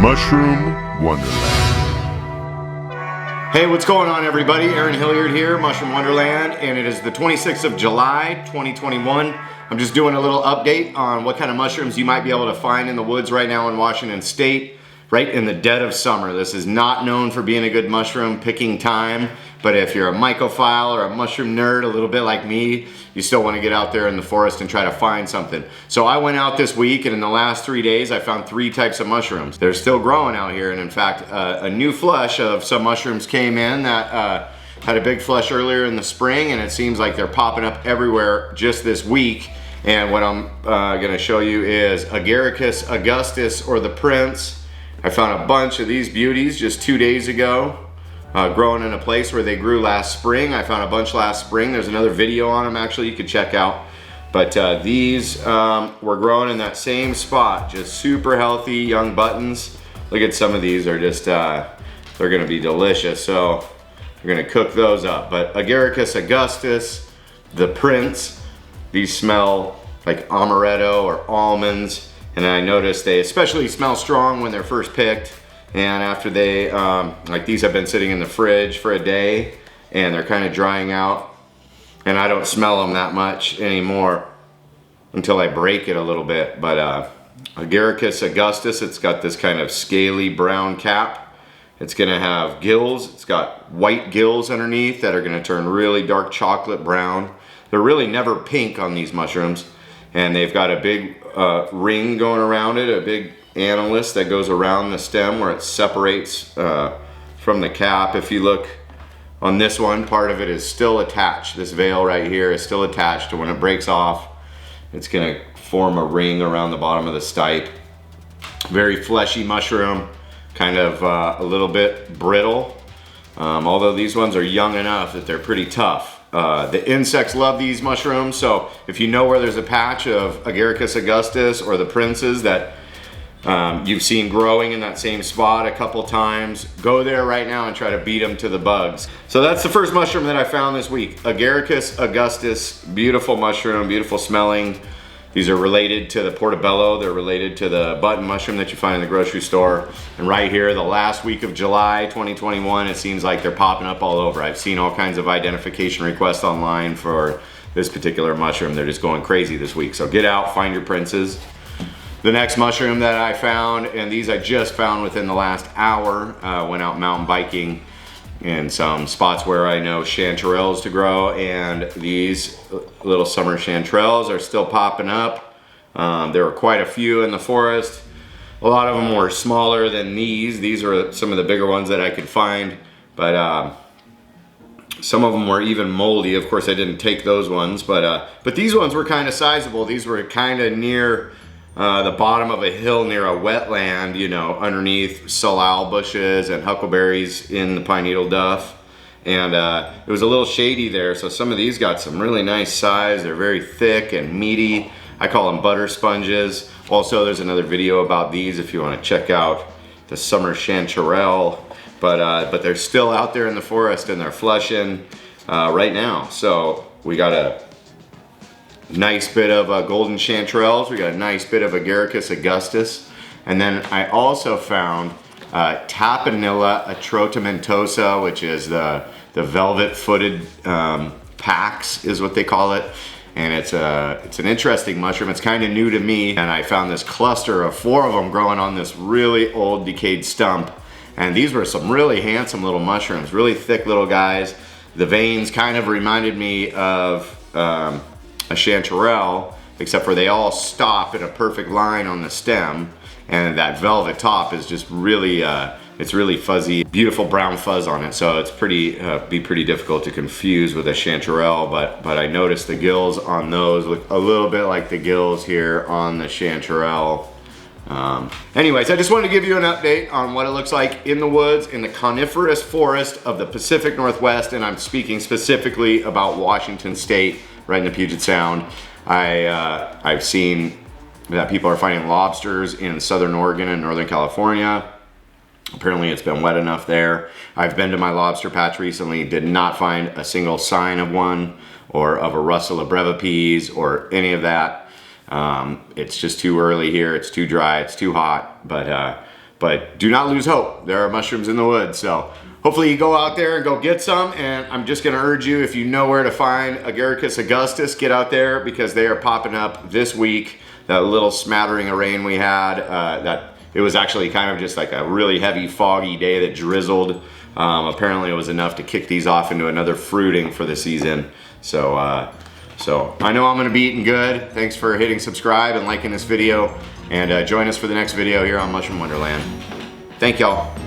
Mushroom Wonderland. Hey, what's going on, everybody? Aaron Hilliard here, Mushroom Wonderland, and it is the 26th of July, 2021. I'm just doing a little update on what kind of mushrooms you might be able to find in the woods right now in Washington State, right in the dead of summer. This is not known for being a good mushroom picking time, but if you're a mycophile or a mushroom nerd, a little bit like me, you still want to get out there in the forest and try to find something. So I went out this week, and in the last 3 days, I found 3 types of mushrooms. They're still growing out here, and in fact, a new flush of some mushrooms came in that had a big flush earlier in the spring, and it seems like they're popping up everywhere just this week. And what I'm gonna show you is Agaricus Augustus, or the Prince. I found a bunch of these beauties just 2 days ago, growing in a place where they grew last spring. I found a bunch last spring. There's another video on them actually you could check out. But these were grown in that same spot, just super healthy young buttons. Look at some of these, are just, they're gonna be delicious. So we're gonna cook those up. But Agaricus Augustus, the Prince, these smell like amaretto or almonds. And I noticed they especially smell strong when they're first picked. And after they, like these have been sitting in the fridge for a day and they're kind of drying out. And I don't smell them that much anymore until I break it a little bit. But Agaricus Augustus, it's got this kind of scaly brown cap. It's gonna have gills. It's got white gills underneath that are gonna turn really dark chocolate brown. They're really never pink on these mushrooms. And they've got a big ring going around it, a big annulus that goes around the stem where it separates from the cap. If you look on this one, part of it is still attached. This veil right here is still attached, to when it breaks off, it's gonna form a ring around the bottom of the stipe. Very fleshy mushroom, kind of a little bit brittle, although these ones are young enough that they're pretty tough. The insects love these mushrooms, so if you know where there's a patch of Agaricus Augustus or the Princes that you've seen growing in that same spot a couple times, go there right now and try to beat them to the bugs. So that's the first mushroom that I found this week, Agaricus Augustus. Beautiful mushroom, beautiful smelling. These are related to the portobello. They're related to the button mushroom that you find in the grocery store. And right here, the last week of July 2021, it seems like they're popping up all over. I've seen all kinds of identification requests online for this particular mushroom. They're just going crazy this week. So get out, find your Princes. The next mushroom that I found, and these I just found within the last hour, went out mountain biking in some spots where I know chanterelles to grow, and these little summer chanterelles are still popping up. There were quite a few in the forest. A lot of them were smaller than these. These are some of the bigger ones that I could find, but some of them were even moldy. Of course, I didn't take those ones, but these ones were kind of sizable. These were kind of near the bottom of a hill near a wetland, you know, underneath salal bushes and huckleberries in the pine needle duff. And it was a little shady there, so some of these got some really nice size. They're very thick and meaty. I call them butter sponges. Also, there's another video about these if you want to check out the summer chanterelle. But they're still out there in the forest and they're flushing right now. So we got a nice bit of golden chanterelles. We got a nice bit of Agaricus Augustus. And then I also found Tapanila Atrotomentosa, which is the Velvet Footed Pax is what they call it. And it's an interesting mushroom. It's kind of new to me. And I found this cluster of 4 of them growing on this really old decayed stump. And these were some really handsome little mushrooms, really thick little guys. The veins kind of reminded me of a chanterelle, except for they all stop in a perfect line on the stem, and that velvet top is just really it's really fuzzy, beautiful brown fuzz on it, so it's be pretty difficult to confuse with a chanterelle. But I noticed the gills on those look a little bit like the gills here on the chanterelle. Anyways, I just wanted to give you an update on what it looks like in the woods in the coniferous forest of the Pacific Northwest, and I'm speaking specifically about Washington State, right in the Puget Sound. I've seen that people are finding lobsters in southern Oregon and northern California. Apparently it's been wet enough there. I've been to my lobster patch recently, did not find a single sign of one or of a rustle of brevipees or any of that. It's just too early here, it's too dry, it's too hot, but But do not lose hope. There are mushrooms in the woods. So hopefully you go out there and go get some. And I'm just gonna urge you, if you know where to find Agaricus Augustus, get out there because they are popping up this week. That little smattering of rain we had, it was actually kind of just like a really heavy foggy day that drizzled. Apparently it was enough to kick these off into another fruiting for the season. So I know I'm gonna be eating good. Thanks for hitting subscribe and liking this video, and join us for the next video here on Mushroom Wonderland. Thank y'all.